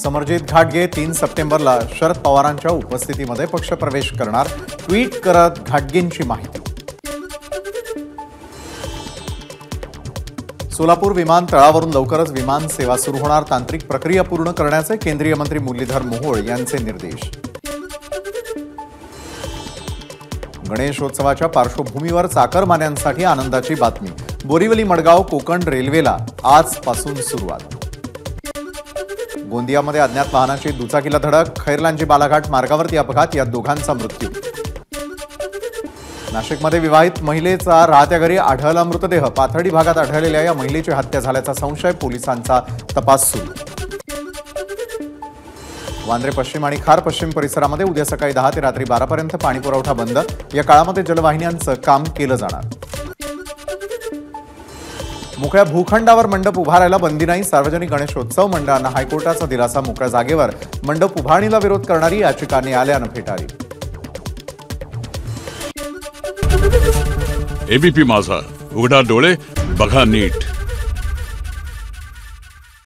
समरजित घाटगे 3 सप्टेंबरला शरद पवारांच्या उपस्थितीमध्ये पक्षप्रवेश करणार, ट्विट करत घाटगेंची माहिती। सोलापूर विमानतळावरून लवकरच विमान सेवा सुरू होणार, तांत्रिक प्रक्रिया पूर्ण करण्याचे केंद्रीय मंत्री मुरलीधर मोहोळ यांचे निर्देश। गणेशोत्सवाच्या पार्श्वभूमीवर चाकरमान्यांसाठी आनंदाची बातमी, बोरिवली मडगाव कोकण रेल्वेला आजपासून सुरुवात। गोंदियामध्ये अज्ञात वाहनाची दुचाकीला धडक, खैरलांजी बालाघाट मार्गावरती अपघात, या दोघांचा मृत्यू। नाशिकमध्ये विवाहित महिलेचा राहत्या घरी आढळला मृतदेह, पाथर्डी भागात आढळलेल्या या महिलेची हत्या झाल्याचा संशय, पोलिसांचा तपास सुरू। वांद्रे पश्चिम आणि खार पश्चिम परिसरामध्ये उद्या सकाळी 10 ते रात्री 12 पर्यंत पाणीपुरवठा बंद, या काळामध्ये जलवाहिन्यांचं काम केलं जाणार। मोकळ्या भूखंडावर मंडप उभारायला बंदी नाही, सार्वजनिक गणेशोत्सव मंडळांना हायकोर्टाचा दिलासा, मोकळ्या जागेवर मंडप उभारणीला विरोध करणारी याचिका न्यायालयानं फेटाळली। एबीपी माझा, उघडा डोळे बघा नीट।